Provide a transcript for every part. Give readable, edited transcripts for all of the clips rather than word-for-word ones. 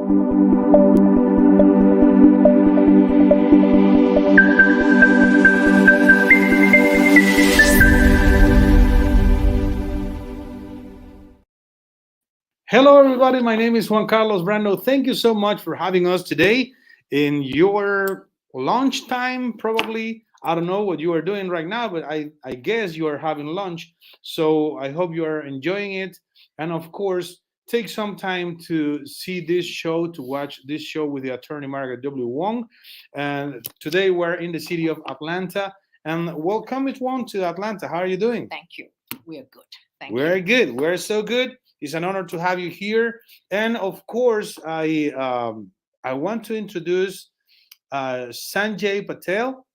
Hello, everybody. My name is Juan Carlos Brando. Thank you so much for having us today in your lunchtime. Probably, I don't know what you are doing right now, but I guess you are having lunch. So I hope you are enjoying it. And of course, take some time to see this show, to watch this show with the attorney Margaret W. Wong. And today we're in the city of Atlanta. And welcome, Ms. Wong, to Atlanta. How are you doing? Thank you. We are good. Thank We're you. good. We're so good. It's an honor to have you here. And of course, I want to introduce Sanjay Patel.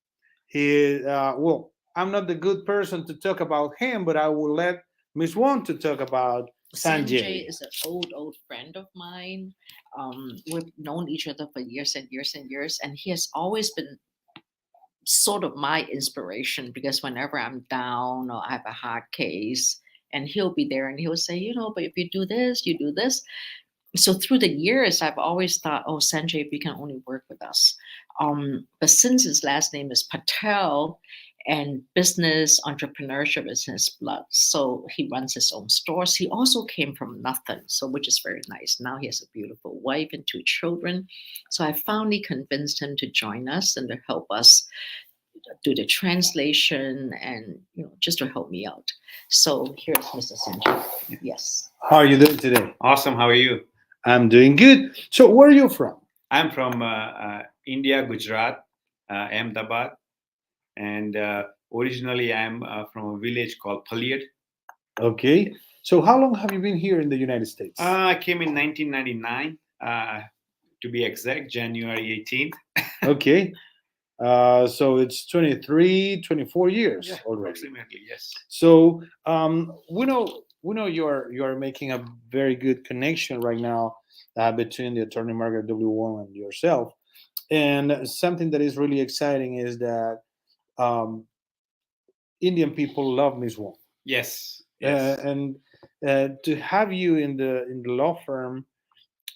Well, I'm not the good person to talk about him, but I will let Miss Wong to talk about Sanjay. Sanjay is an old friend of mine. We've known each other for years and years and years, and he has always been sort of my inspiration because whenever I'm down or I have a hard case, and he'll be there and he'll say, but if you do this, you do this. So through the years, I've always thought, oh, Sanjay, if you can only work with us. But since his last name is Patel and business entrepreneurship is in his blood, so he runs his own stores. He also came from nothing, so which is very nice. Now he has a beautiful wife and two children. So I finally convinced him to join us and to help us do the translation and just to help me out. So here's Mr. Sanjay. Yes. How are you doing today? Awesome. How are you? I'm doing good. So where are you from? I'm from India, Gujarat, Ahmedabad, and originally I'm from a village called Paliad. Okay. So how long have you been here in the United States? I came in 1999, to be exact, January 18th. Okay. So it's 23, 24 years already. Approximately, yes. So we know you are making a very good connection right now between the attorney Margaret W. Wong and yourself. And something that is really exciting is that um, Indian people love Ms. Wong. Yes. Yes. And to have you in the law firm,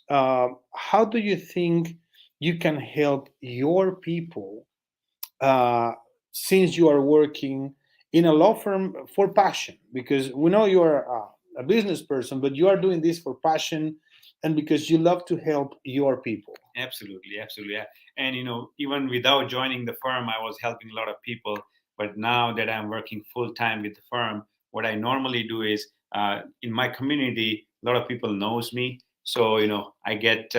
how do you think you can help your people since you are working in a law firm for passion? Because we know you are a business person, but you are doing this for passion and because you love to help your people. Absolutely, absolutely. Yeah. And even without joining the firm, I was helping a lot of people. But now that I'm working full time with the firm, what I normally do is in my community, a lot of people knows me. So I get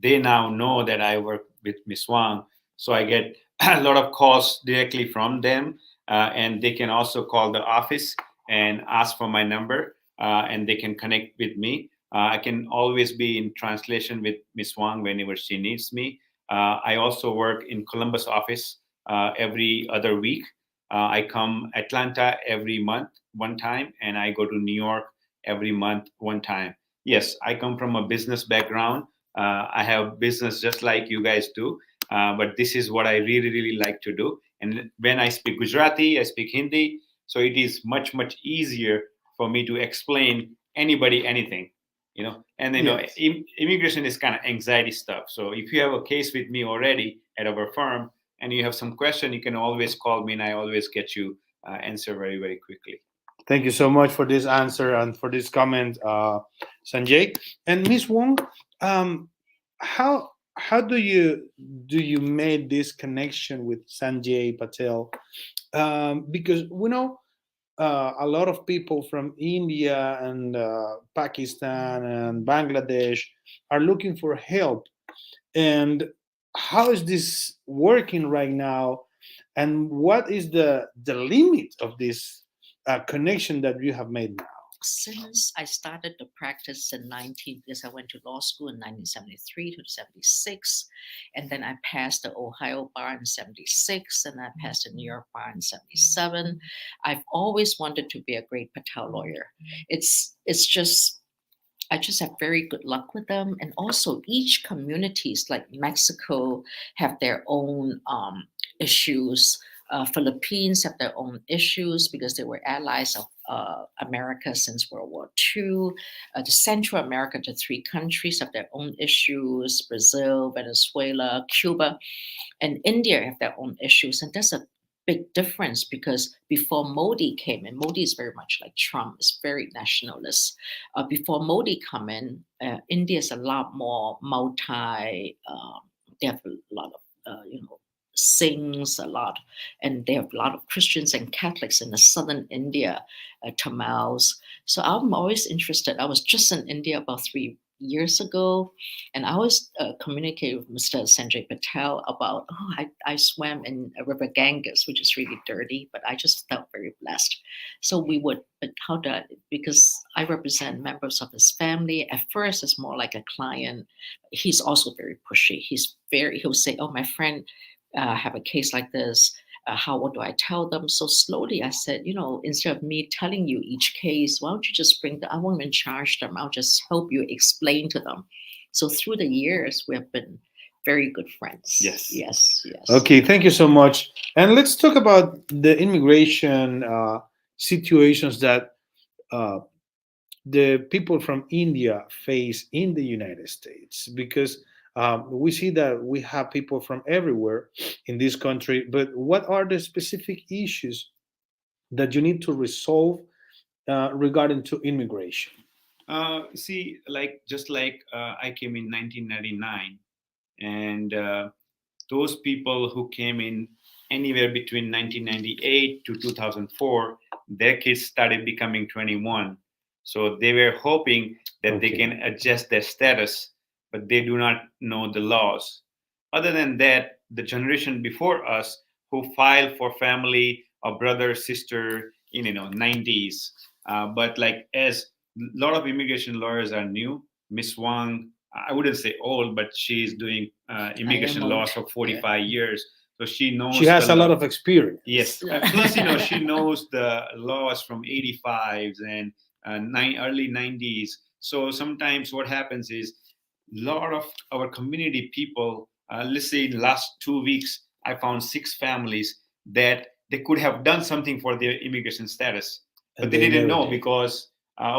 they now know that I work with Miss Wang. So I get a lot of calls directly from them, and they can also call the office and ask for my number, and they can connect with me. I can always be in translation with Miss Wang whenever she needs me. I also work in Columbus office every other week. I come Atlanta every month one time, and I go to New York every month one time. Yes, I come from a business background. I have business just like you guys do, but this is what I really, really like to do. And when I speak Gujarati, I speak Hindi, so it is much, much easier for me to explain anybody anything. And Yes. Immigration is kind of anxiety stuff. So if you have a case with me already at our firm and you have some question, you can always call me and I always get you answer very, very quickly. Thank you so much for this answer and for this comment, Sanjay. And Miss Wong, um, how do you make this connection with Sanjay Patel? Because we know a lot of people from India and Pakistan and Bangladesh are looking for help. And how is this working right now? And what is the limit of this connection that you have made now? Since I started the practice in because I went to law school in 1973 to 76, and then I passed the Ohio bar in 76, and I passed the New York bar in 77. I've always wanted to be a great Patel lawyer. It's just I just have very good luck with them, and also each communities like Mexico have their own issues. Philippines have their own issues because they were allies of America since World War II. The Central America, the three countries have their own issues: Brazil, Venezuela, Cuba, and India have their own issues. And there's a big difference because before Modi came in, Modi is very much like Trump, is very nationalist. Before Modi come in, India is a lot more multi. They have a lot of Singhs a lot, and they have a lot of Christians and Catholics in the southern India, Tamils. So I'm always interested. I was just in India about 3 years ago, and I always communicate with Mr. Sanjay Patel about, I swam in a river Ganges, which is really dirty, but I just felt very blessed. So we would, but how that, because I represent members of his family. At first, it's more like a client. He's also very pushy. He'll say, oh, my friend have a case like this. What do I tell them? So slowly I said, instead of me telling you each case, why don't you just I won't even charge them. I'll just help you explain to them. So through the years, we have been very good friends. Yes. Yes. Okay, thank you so much. And let's talk about the immigration situations that the people from India face in the United States, because we see that we have people from everywhere in this country. But what are the specific issues that you need to resolve regarding to immigration? See, just like I came in 1999, and those people who came in anywhere between 1998 to 2004, their kids started becoming 21. So they were hoping that they can adjust their status, but they do not know the laws. Other than that, the generation before us who filed for family or brother, sister in 90s, but like as a lot of immigration lawyers are new, Miss Wong, I wouldn't say old, but she's doing immigration laws for 45 years. So she knows. She has a lot of experience. Yes. Plus, she knows the laws from 85s and early 90s. So sometimes what happens is a lot of our community people, let's say in the last 2 weeks, I found 6 families that they could have done something for their immigration status, but they didn't know because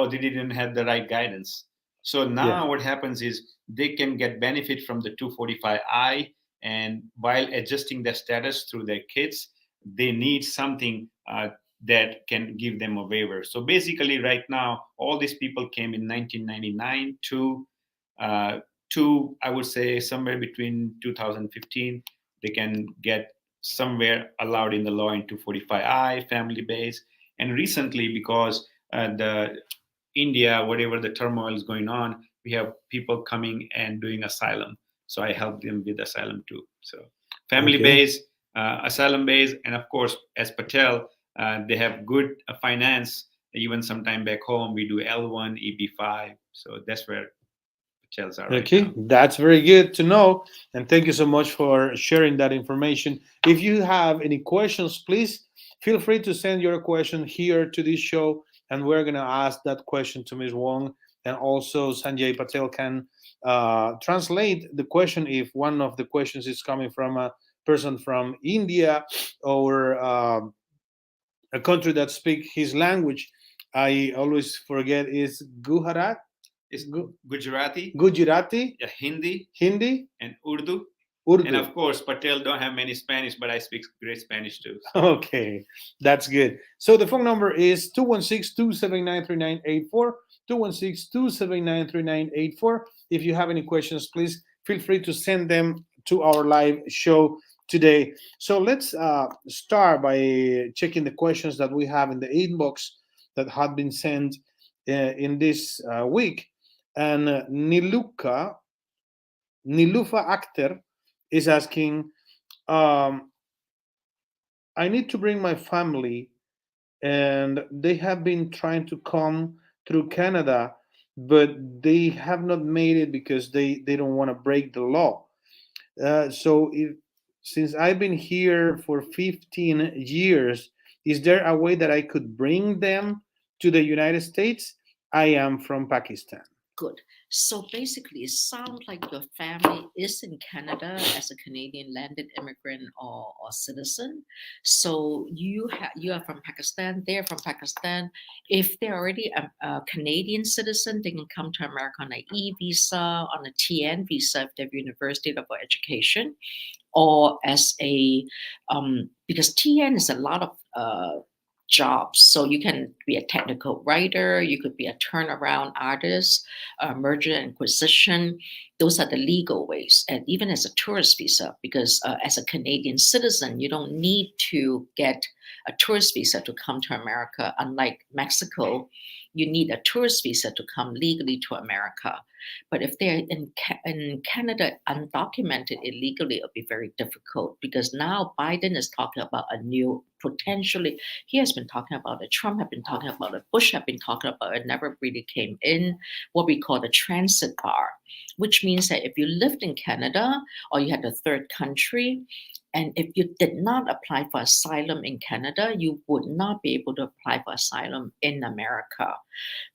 they didn't have the right guidance. So now what happens is they can get benefit from the 245I, and while adjusting their status through their kids, they need something that can give them a waiver. So basically right now, all these people came in 1999 to I would say somewhere between 2015, they can get somewhere allowed in the law in 245I, family base. And recently, because the India, whatever the turmoil is going on, we have people coming and doing asylum. So I help them with asylum too. So family base, asylum base, and of course, as Patel, they have good finance. Even sometime back home, we do L1, EB5. So that's where Patel's are right now. That's very good to know. And thank you so much for sharing that information. If you have any questions, please feel free to send your question here to this show, and we're going to ask that question to Ms. Wong. And also Sanjay Patel can translate the question if one of the questions is coming from a person from India or a country that speaks his language. I always forget, is Gujarat? It's Gujarati, Yeah, Hindi, and Urdu. And of course, Patel don't have many Spanish, but I speak great Spanish too. So. Okay, that's good. So the phone number is 216-279-3984, 216-279-3984. If you have any questions, please feel free to send them to our live show today. So let's start by checking the questions that we have in the inbox that had been sent in this week. And Nilufa Akhter is asking, I need to bring my family, and they have been trying to come through Canada, but they have not made it because they don't want to break the law. Since I've been here for 15 years, is there a way that I could bring them to the United States? I am from Pakistan. Good. So basically, it sounds like your family is in Canada as a Canadian landed immigrant or citizen. So you are from Pakistan. They're from Pakistan. If they're already a Canadian citizen, they can come to America on a E visa, on a TN visa if they have university level education, or as a because TN is a lot of jobs. So you can be a technical writer, you could be a turnaround artist, merger and acquisition. Those are the legal ways. And even as a tourist visa, because as a Canadian citizen, you don't need to get a tourist visa to come to America. Unlike Mexico, you need a tourist visa to come legally to America. But if they're in Canada undocumented illegally, it'll be very difficult because now Biden is talking about a new potentially. He has been talking about it. Trump have been talking about it. Bush have been talking about it. Never really came in. What we call the transit bar, which means that if you lived in Canada or you had a third country, and if you did not apply for asylum in Canada, you would not be able to apply for asylum in America.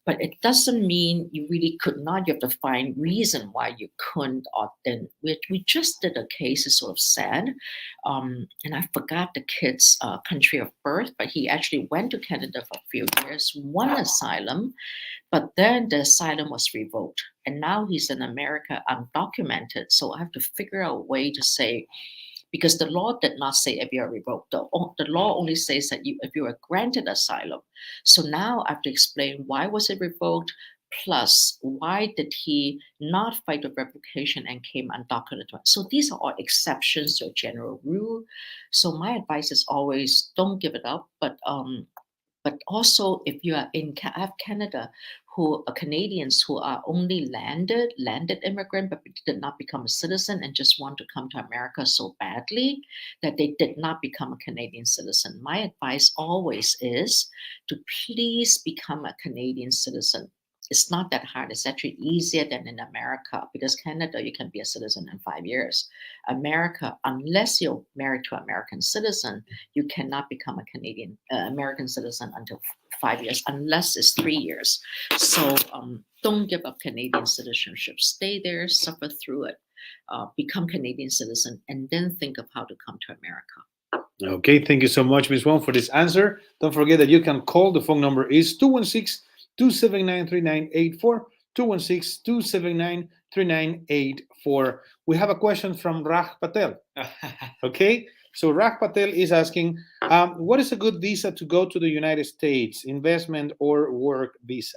But it doesn't mean you really could not. You have to find reason why you couldn't or didn't. We just did a case. It's sort of sad, and I forgot the kid's country of birth, but he actually went to Canada for a few years, won asylum, but then the asylum was revoked, and now he's in America undocumented. So I have to figure out a way to say, because the law did not say if you are revoked. The law only says that if you are granted asylum. So now I have to explain why was it revoked, plus why did he not fight the revocation and came undocumented. So these are all exceptions to a general rule. So my advice is always don't give it up, but also if you are in I have Canada who are Canadians who are only landed immigrant but did not become a citizen and just want to come to America so badly that they did not become a Canadian citizen. My advice always is to please become a Canadian citizen. It's not that hard. It's actually easier than in America because Canada, you can be a citizen in 5 years. America, unless you're married to an American citizen, you cannot become a Canadian American citizen until 5 years, unless it's 3 years. So don't give up Canadian citizenship. Stay there, suffer through it, become Canadian citizen, and then think of how to come to America. Okay, thank you so much, Ms. Wong, for this answer. Don't forget that you can call. The phone number is 216-279-3984, 216-279-3984. We have a question from Raj Patel. Okay, so Raj Patel is asking, what is a good visa to go to the United States, investment or work visa?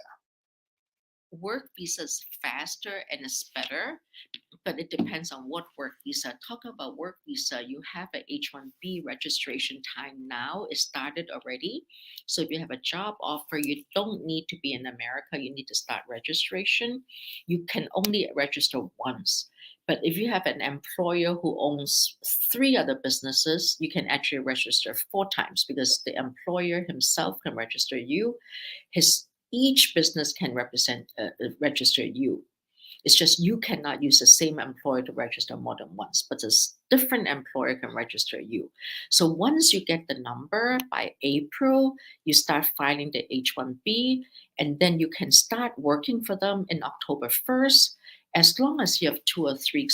Work visa is faster and it's better, but it depends on what work visa. Talk about work visa, you have a H-1B registration time now. It started already. So if you have a job offer, you don't need to be in America. You need to start registration. You can only register once. But if you have an employer who owns 3 other businesses, you can actually register 4 times because the employer himself can register you. Each business can register you. It's just you cannot use the same employer to register more than once, but a different employer can register you. So once you get the number by April, you start filing the H-1B, and then you can start working for them in October 1st. As long as you have 2 or 3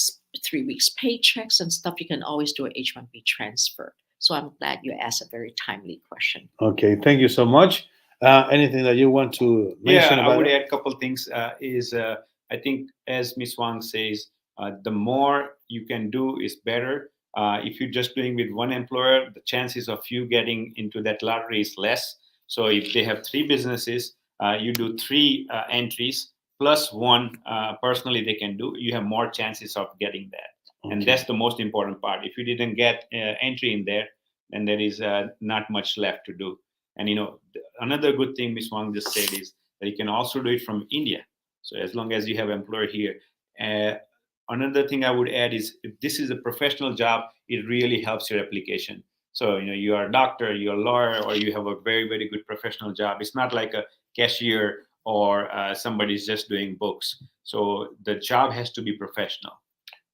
weeks paychecks and stuff, you can always do an H-1B transfer. So I'm glad you asked a very timely question. Okay, thank you so much. Anything that you want to mention Yeah, about I would it? add a couple things. I think, as Miss Wang says, the more you can do is better. If you're just doing with one employer, the chances of you getting into that lottery is less. So if they have 3 businesses, you do 3 entries plus one personally they can do. You have more chances of getting that, and that's the most important part. If you didn't get entry in there, then there is not much left to do. And another good thing Miss Wang just said is that you can also do it from India. So as long as you have employer here. Another thing I would add is if this is a professional job, it really helps your application. So you are a doctor, you're a lawyer, or you have a very, very good professional job. It's not like a cashier or somebody's just doing books. So the job has to be professional.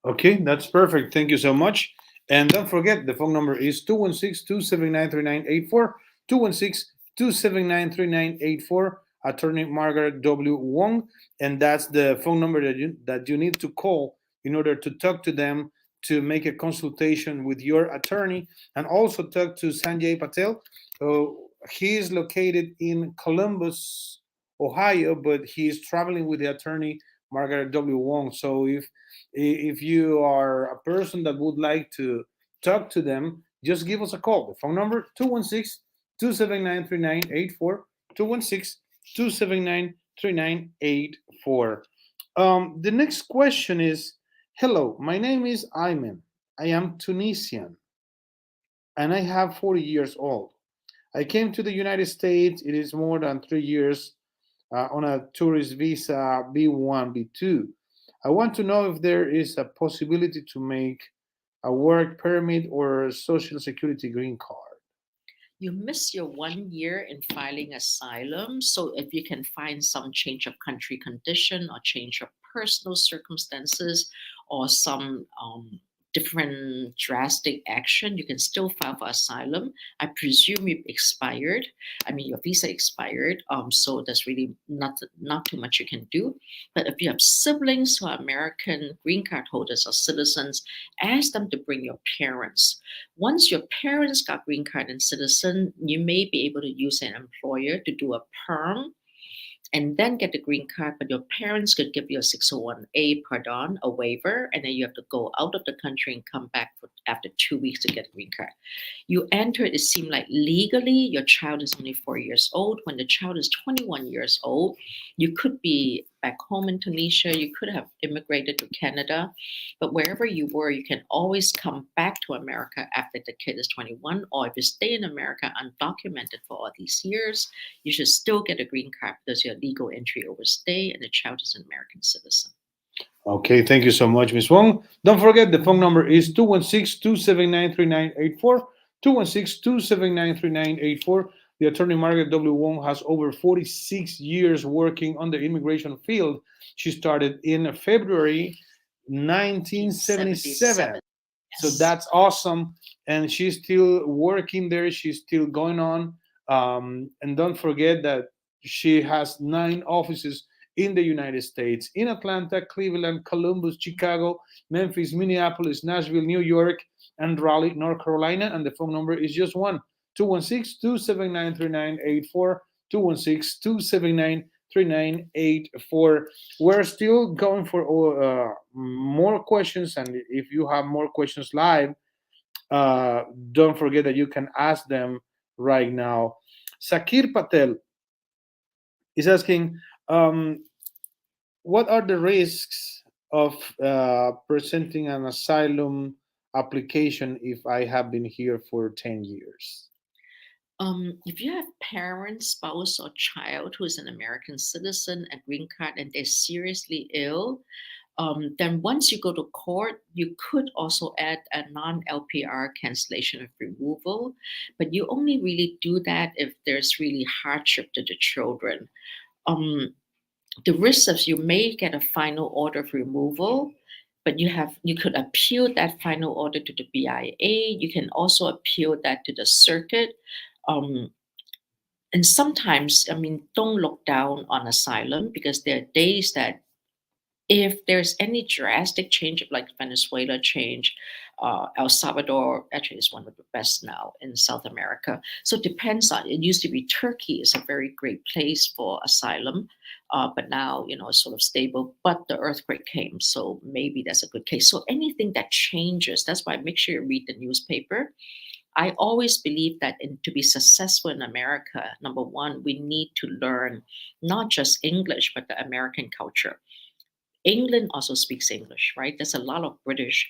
Okay, that's perfect. Thank you so much. And don't forget, the phone number is 216-279-3984, 216-279-3984. attorney Margaret W. Wong, and that's the phone number that you need to call in order to talk to them, to make a consultation with your attorney, and also talk to Sanjay Patel. Uh, he is located in Columbus, Ohio, but he is traveling with the attorney Margaret W. Wong. So if you are a person that would like to talk to them, just give us a call. The phone number 216-279-3984, 216-279-3984. The next question is, hello, my name is Ayman. I am Tunisian and I have 40 years old. I came to the United States. It is more than 3 years on a tourist visa B1, B2. I want to know if there is a possibility to make a work permit or social security green card. You miss your 1 year in filing asylum. So if you can find some change of country condition or change of personal circumstances or some different drastic action, you can still file for asylum. I presume you've expired. I mean, your visa expired. So there's really not too much you can do. But if you have siblings who are American green card holders or citizens, ask them to bring your parents. Once your parents got green card and citizen, you may be able to use an employer to do a perm and then get the green card, but your parents could give you a 601A pardon, a waiver, and then you have to go out of the country and come back after 2 weeks to get a green card. You enter, it seemed like legally your child is only 4 years old. When the child is 21 years old, you could be back home in Tunisia, you could have immigrated to Canada, but wherever you were, you can always come back to America after the kid is 21, or if you stay in America undocumented for all these years, you should still get a green card because you're legal entry overstay and the child is an American citizen. Okay, thank you so much, Ms. Wong. Don't forget the phone number is 216-279-3984, 216-279-3984. The attorney Margaret W. Wong has over 46 years working on the immigration field. She started in February 1977. So Yes. that's awesome. And she's still working there. She's still going on. And don't forget that she has 9 offices in the United States, in Atlanta, Cleveland, Columbus, Chicago, Memphis, Minneapolis, Nashville, New York, and Raleigh, North Carolina. And the phone number is just one, 216-279-3984, 216-279-3984. We're still going for more questions. And if you have more questions live, don't forget that you can ask them right now. Sakir Patel is asking, what are the risks of presenting an asylum application if I have been here for 10 years? If you have parents, spouse, or child who is an American citizen, a green card, and they're seriously ill, then once you go to court, you could also add a non-LPR cancellation of removal, but you only really do that if there's really hardship to the children. Um, the risk is you may get a final order of removal, but you could appeal that final order to the BIA. You can also appeal that to the circuit. Um, and sometimes, I mean, don't look down on asylum because there are days that if there's any drastic change of like Venezuela change, El Salvador actually is one of the best now in South America. So it depends on, it used to be Turkey is a very great place for asylum, but now, it's sort of stable, but the earthquake came. So maybe that's a good case. So anything that changes, that's why make sure you read the newspaper. I always believe that to be successful in America, number one, we need to learn not just English, but the American culture. England also speaks English, right? There's a lot of British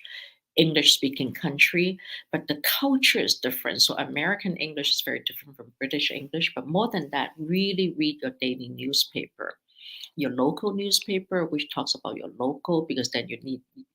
English speaking country, but the culture is different. So American English is very different from British English. But more than that, really read your daily newspaper, your local newspaper, which talks about your local, because then you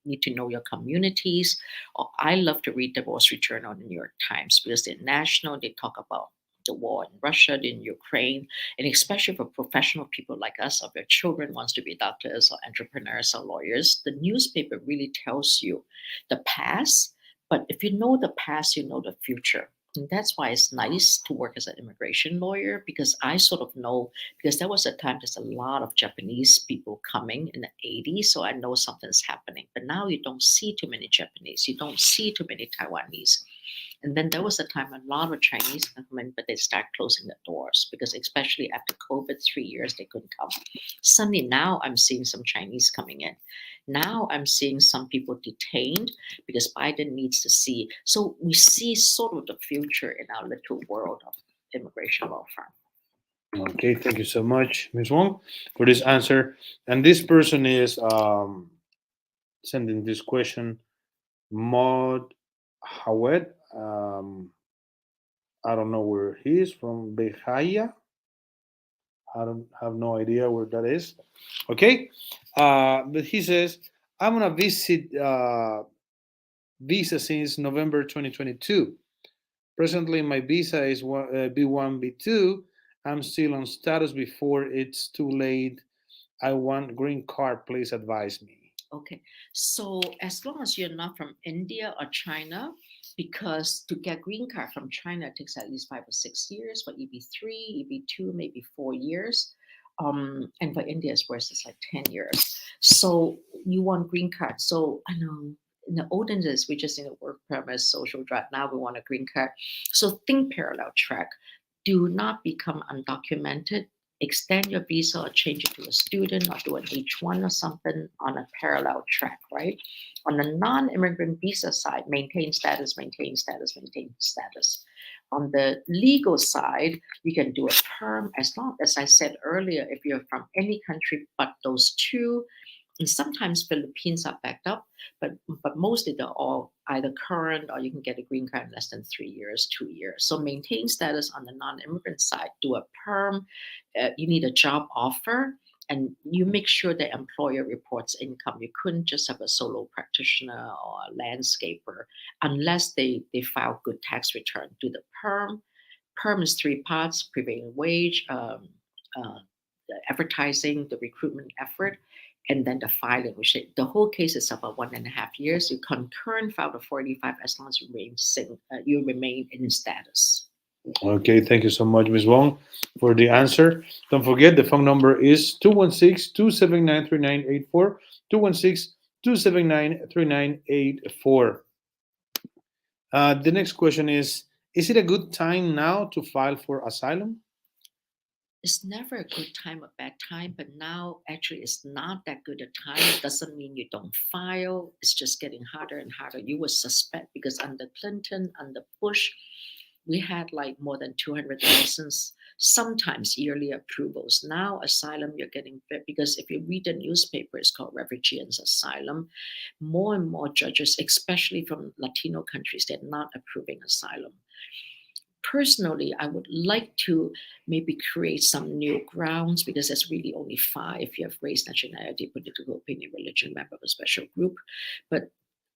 need to know your communities. Or I love to read the Wall Street Journal and the New York Times because they're national. They talk about the war in Russia, in Ukraine, and especially for professional people like us, if your children wants to be doctors or entrepreneurs or lawyers, the newspaper really tells you the past. But if you know the past, you know the future. And that's why it's nice to work as an immigration lawyer because I sort of know, because there was a time there's a lot of Japanese people coming in the 80s, so I know something's happening. But now you don't see too many Japanese, you don't see too many Taiwanese. And then there was a time a lot of Chinese come in, but they start closing the doors because, especially after COVID, 3 years they couldn't come. Suddenly now I'm seeing some Chinese coming in. Now I'm seeing some people detained because Biden needs to see. So we see sort of the future in our little world of immigration law firm. Okay, thank you so much, Ms. Wong, for this answer. And this person is sending this question, Maud Hawed. I don't know where he is from, Behaya. I don't have no idea where that is. Okay, but he says, I'm gonna visit visa since November 2022. Presently, my visa is B1, B2. I'm still on status before it's too late. I want green card. Please advise me. Okay, so as long as you're not from India or China, because to get green card from China it takes at least 5 or 6 years. For EB3, EB2, maybe 4 years. And for India, it's worse, it's like 10 years. So you want green card. So I know in the olden days, we just need a work permit, social drive. Now we want a green card. So think parallel track. Do not become undocumented. Extend your visa or change it to a student or do an H1 or something on a parallel track, right? On the non-immigrant visa side, maintain status, maintain status, maintain status. On the legal side, you can do a perm as long as I said earlier, if you're from any country but those two, and sometimes Philippines are backed up, but mostly they're all either current or you can get a green card in less than 3 years, 2 years. So maintain status on the non-immigrant side. Do a perm. You need a job offer, and you make sure the employer reports income. You couldn't just have a solo practitioner or a landscaper unless they file good tax return. Do the perm. Perm is three parts: prevailing wage. The advertising, the recruitment effort, and then the filing, which the whole case is about 1.5 years. You concurrent file the 485 as long as you remain in status. Okay, thank you so much, Ms. Wong, for the answer. Don't forget the phone number is 216-279-3984, 216-279-3984. The next question is it a good time now to file for asylum? It's never a good time or bad time, but now actually it's not that good a time. It doesn't mean you don't file. It's just getting harder and harder. You would suspect because under Clinton, under Bush, we had like more than 200,000 sometimes yearly approvals. Now asylum, you're getting, because if you read the newspaper, it's called Refugees Asylum. More and more judges, especially from Latino countries, they're not approving asylum. Personally, I would like to maybe create some new grounds because there's really only five. You have race, nationality, political opinion, religion, member of a special group. But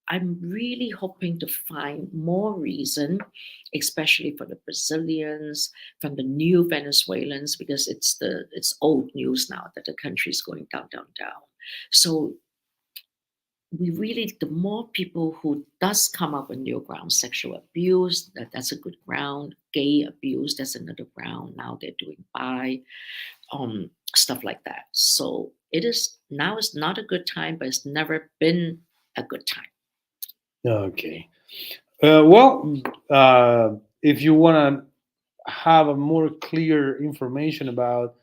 I'm really hoping to find more reason, especially for the Brazilians, from the new Venezuelans, because it's old news now that the country is going down, down, down. So we really, the more people who does come up with new grounds, sexual abuse, that's a good ground, gay abuse, that's another ground. Now they're doing bi, stuff like that. So it is now is not a good time, but it's never been a good time. Okay. Well, if you want to have a more clear information about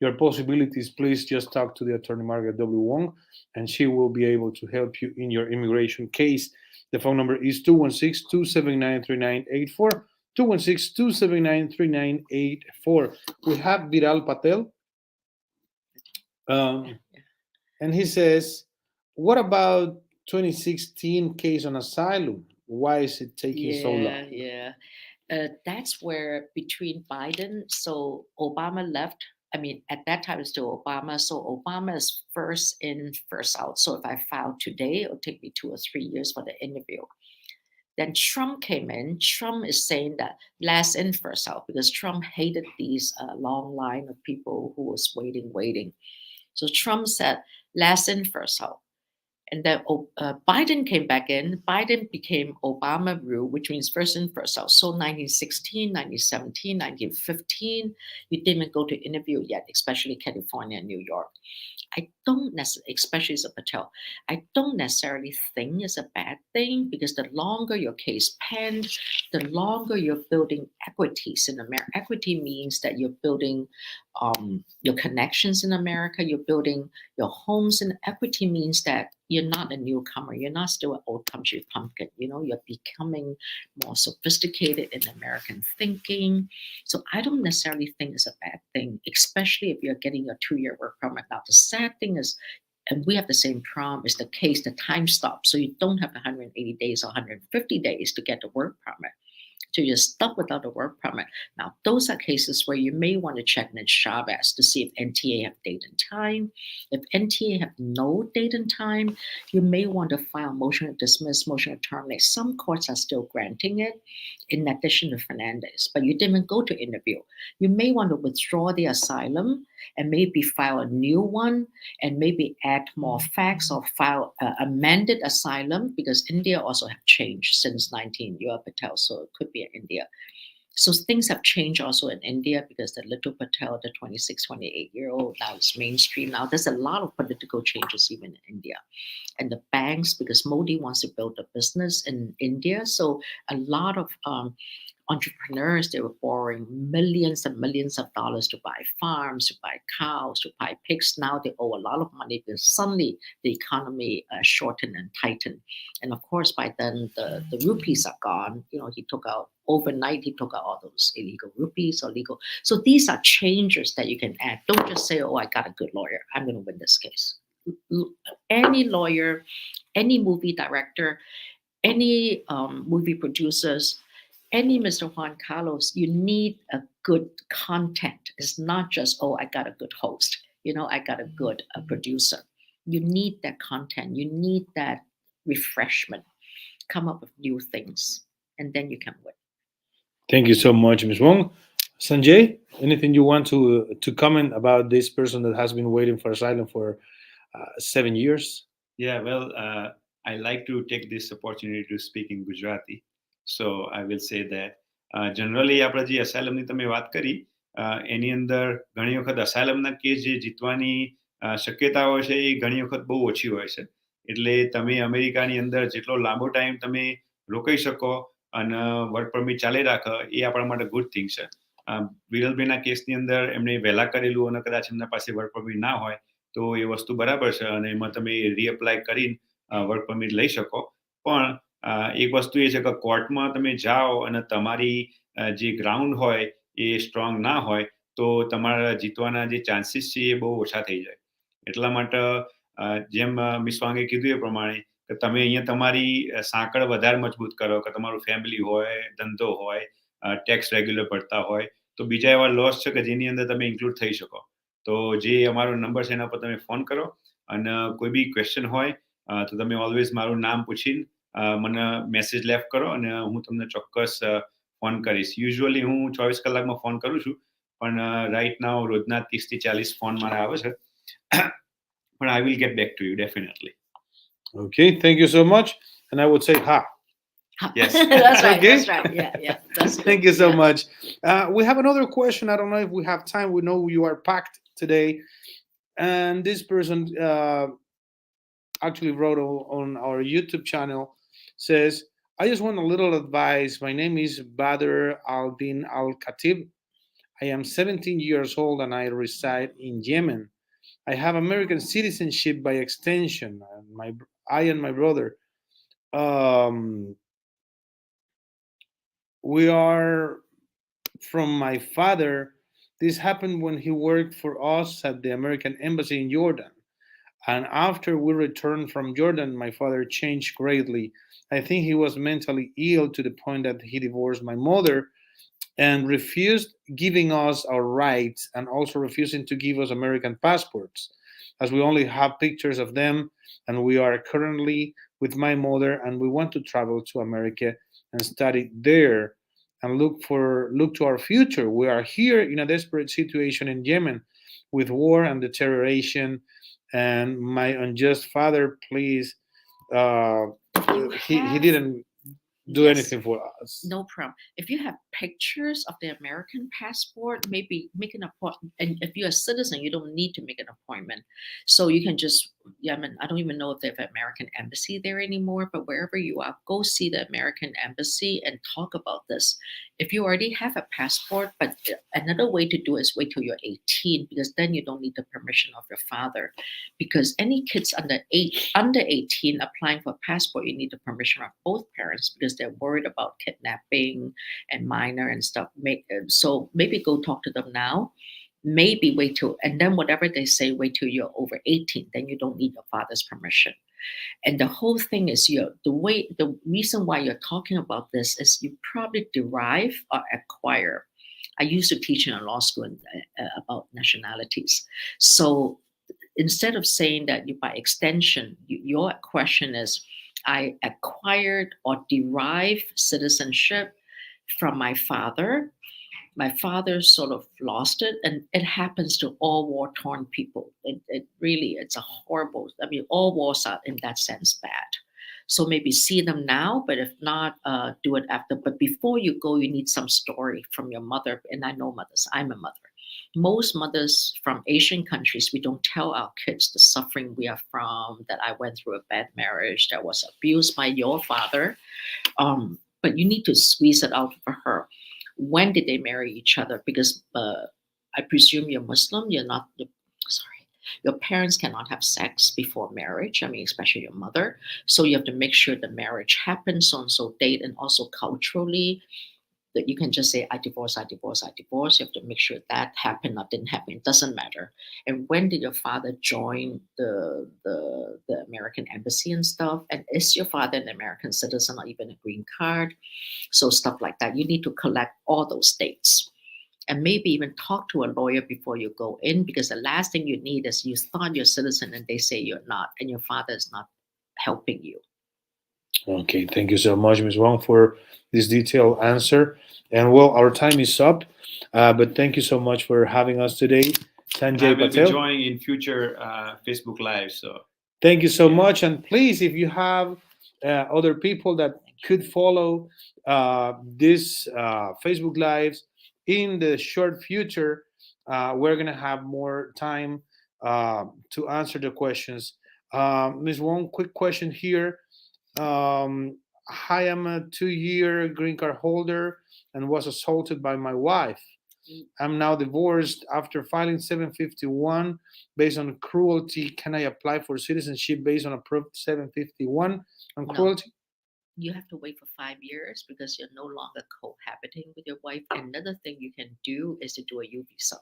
your possibilities, please just talk to the attorney Margaret W. Wong, and she will be able to help you in your immigration case. The phone number is 216-279-3984, 216-279-3984. We have Viral Patel, and he says, what about 2016 case on asylum? Why is it taking so long? Yeah. That's where between Biden, so Obama left. I mean, at that time it's still Obama. So Obama is first in, first out. So if I file today, it'll take me 2 or 3 years for the interview. Then Trump came in. Trump is saying that last in, first out, because Trump hated these long line of people who was waiting. So Trump said last in, first out. And then Biden came back in. Biden became Obama rule, which means first in, first out. So 1916, 1917, 1915, you didn't even go to interview yet, especially California and New York. I don't necessarily, especially as a Patel, I don't necessarily think it's a bad thing because the longer your case penned, the longer you're building equities in America. Equity means that you're building your connections in America, you're building your homes, and equity means that you're not a newcomer, you're not still an old country pumpkin. You're becoming more sophisticated in American thinking. So I don't necessarily think it's a bad thing, especially if you're getting a 2-year work permit. Now, the sad thing is, and we have the same problem, is the case, the time stops. So you don't have 180 days or 150 days to get the work permit. So you're stuck without a work permit. Now, those are cases where you may want to check in Chavez to see if NTA have date and time. If NTA have no date and time, you may want to file motion to dismiss, motion to terminate. Some courts are still granting it, in addition to Fernandez, but you didn't go to interview. You may want to withdraw the asylum and maybe file a new one and maybe add more facts or file amended asylum, because India also have changed since 19 you are Patel, so it could be in India. So things have changed also in India because the little Patel, the 26, 28-year-old, now is mainstream. Now there's a lot of political changes even in India. And the banks, because Modi wants to build a business in India, so a lot of entrepreneurs, they were borrowing millions and millions of dollars to buy farms, to buy cows, to buy pigs. Now they owe a lot of money because suddenly the economy shortened and tightened. And of course, by then the rupees are gone. He took out overnight, he took out all those illegal rupees or legal. So these are changes that you can add. Don't just say, oh, I got a good lawyer, I'm going to win this case. Any lawyer, any movie director, any movie producers, any Mr. Juan Carlos, you need a good content. It's not just, oh, I got a good host, I got a good producer. You need that content. You need that refreshment. Come up with new things, and then you can win. Thank you so much, Ms. Wong. Sanjay, anything you want to comment about this person that has been waiting for asylum for 7 years? Yeah, well, I like to take this opportunity to speak in Gujarati. So I will say that generally આપણે જે અસાઇલમની તમે વાત કરી એની અંદર ઘણી વખત અસાઇલમના case જે જીતવાની શક્યતાઓ છે એ ઘણી વખત બહુ ઓછી હોય છે. એટલે તમે અમેરિકાની અંદર જેટલો લાંબો ટાઈમ તમે રોકાઈ શકો અને વર્ક પરમિટ ચાલી રાખો એ આપણા માટે ગુડ થિંગ છે. વિરલભાઈના કેસની અંદર એમણે વહેલા કરેલું અને કદાચ એમના પાસે વર્ક પરમિટ ના હોય તો એ વસ્તુ બરાબર છે અને એમાં તમે રીઅપ્લાય કરીને વર્ક પરમિટ લઈ શકો. પણ એક વસ્તુ એ છે કે કોર્ટમાં તમે જાઓ અને તમારી જે ગ્રાઉન્ડ હોય એ સ્ટ્રોંગ ના હોય તો તમારા જીતવાના જે ચાન્સીસ છે એ બહુ ઓછા થઈ જાય. એટલા માટે જેમ મિસ વાંગે કીધું એ પ્રમાણે કે તમે અહીંયા તમારી સાંકળ વધારે મજબૂત કરો કે તમારું ફેમિલી હોય, ધંધો હોય, ટેક્સ રેગ્યુલર પડતા હોય તો બીજા એવા લોસ છે કે જેની અંદર તમે ઇન્ક્લુડ થઈ શકો. તો જે અમારો નંબર છે એના પર તમે ફોન કરો અને કોઈ બી ક્વેશ્ચન હોય તો તમે ઓલવેઝ મારું નામ પૂછીને મને મેસેજ લેફ્ટ કરો અને હું તમને ચોક્કસ ફોન કરીશ. યુઝ્યુઅલી હું 24 કલાકમાં ફોન કરું છું, પણ રાઈટ નાઉ રોજના 30 થી 40 ફોન મારા આવે છે. પણ I will get back to you definitely. Okay, thank you so much. And I would say ha. Yes. That's right. Okay. That's right. Yeah. That's good. Thank you so Yeah. much. We have another question. I don't know if we have time. We know you are packed today. And this person actually wrote on our YouTube channel, says, I just want a little advice. My name is Badr Al-Din Al-Khatib. I am 17 years old and I reside in Yemen. I have American citizenship by extension. I and my brother, we are from my father. This happened when he worked for us at the American embassy in Jordan. And after we returned from Jordan, my father changed greatly. I think he was mentally ill to the point that he divorced my mother and refused giving us our rights and also refusing to give us American passports, as we only have pictures of them. And we are currently with my mother and we want to travel to America and study there and look to our future. We are here in a desperate situation in Yemen with war and deterioration. And my unjust father, please he have- didn't do Yes. anything for us. No problem. If you have pictures of the American passport, maybe make an appointment. And if you're a citizen, you don't need to make an appointment. So you can just, yeah, I mean, I don't even know if they have an American embassy there anymore, but wherever you are, go see the American embassy and talk about this. If you already have a passport, but another way to do it is wait till you're 18, because then you don't need the permission of your father. Because any kids under 18 applying for a passport, you need the permission of both parents because they're worried about kidnapping and minor and stuff. So maybe go talk to them now. Maybe wait till, and then whatever they say, wait till you're over 18. Then you don't need your father's permission. And the whole thing is the reason why you're talking about this is you probably derive or acquire. I used to teach in a law school about nationalities. So instead of saying that you by extension, your question is, I acquired or derived citizenship from my father. My father sort of lost it, and it happens to all war-torn people. It really, it's a horrible. I mean, all wars are in that sense bad. So maybe see them now, but if not, do it after. But before you go, you need some story from your mother. And I know mothers. I'm a mother. Most mothers from Asian countries, we don't tell our kids the suffering we are from, that I went through a bad marriage, that was abused by your father. But you need to squeeze it out for her. When did they marry each other? Because I presume you're Muslim. Sorry, your parents cannot have sex before marriage. I mean, especially your mother. So you have to make sure the marriage happens on so date, and also culturally, that you can just say, I divorce, I divorce, I divorce. You have to make sure that happened or didn't happen. It doesn't matter. And when did your father join the American embassy and stuff? And is your father an American citizen or even a green card? So stuff like that. You need to collect all those dates. And maybe even talk to a lawyer before you go in, because the last thing you need is you thought you're a citizen and they say you're not, and your father is not helping you. Okay, thank you so much, Ms. Wong, for this detailed answer. And well, our time is up, but thank you so much for having us today, And I Sanjay will be Patel. joining in future Facebook Live. So Thank you so Yeah. much. And please, if you have other people that could follow this Facebook Lives in the short future, we're going to have more time to answer the questions. Ms. Wong, quick question here. I am a 2-year green card holder and was assaulted by my wife. I'm now divorced after filing 751 based on cruelty. Can I apply for citizenship based on approved 751 on No. cruelty? You have to wait for 5 years because you're no longer cohabiting with your wife. Another thing you can do is to do a U visa.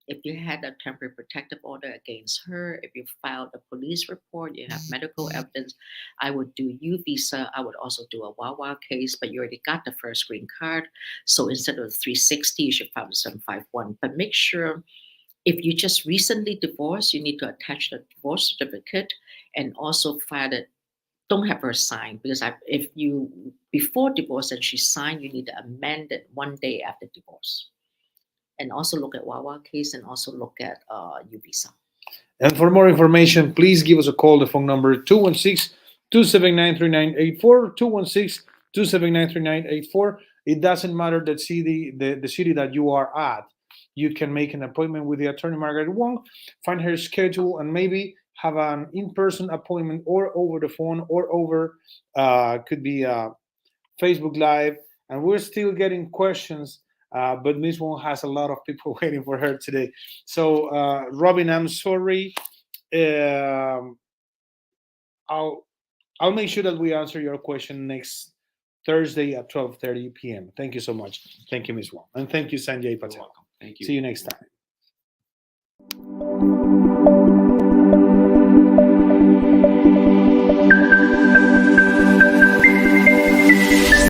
If you had a temporary protective order against her, if you filed a police report, you have medical evidence, I would do U visa. I would also do a Wawa case, but you already got the first green card. So instead of 360, you should file the 751. But make sure, if you just recently divorced, you need to attach the divorce certificate and also file it. Don't have her sign, because if you before divorce and she signed, you need to amend it 1 day after divorce. And also look at Wawa case, and also look at U visa. And for more information, please give us a call. The phone number 216-279-3984, 216-279-3984. It doesn't matter the city that you are at. You can make an appointment with the attorney Margaret Wong, find her schedule, and maybe have an in-person appointment, or over the phone, or over could be Facebook Live. And we're still getting questions, but Miss Wong has a lot of people waiting for her today. So, Robin, I'm sorry. Um, I'll I'll make sure that we answer your question next Thursday at 12:30 p.m. Thank you so much. Thank you, Miss Wong, and thank you, Sanjay you're Patel. welcome. Thank you. See you next time.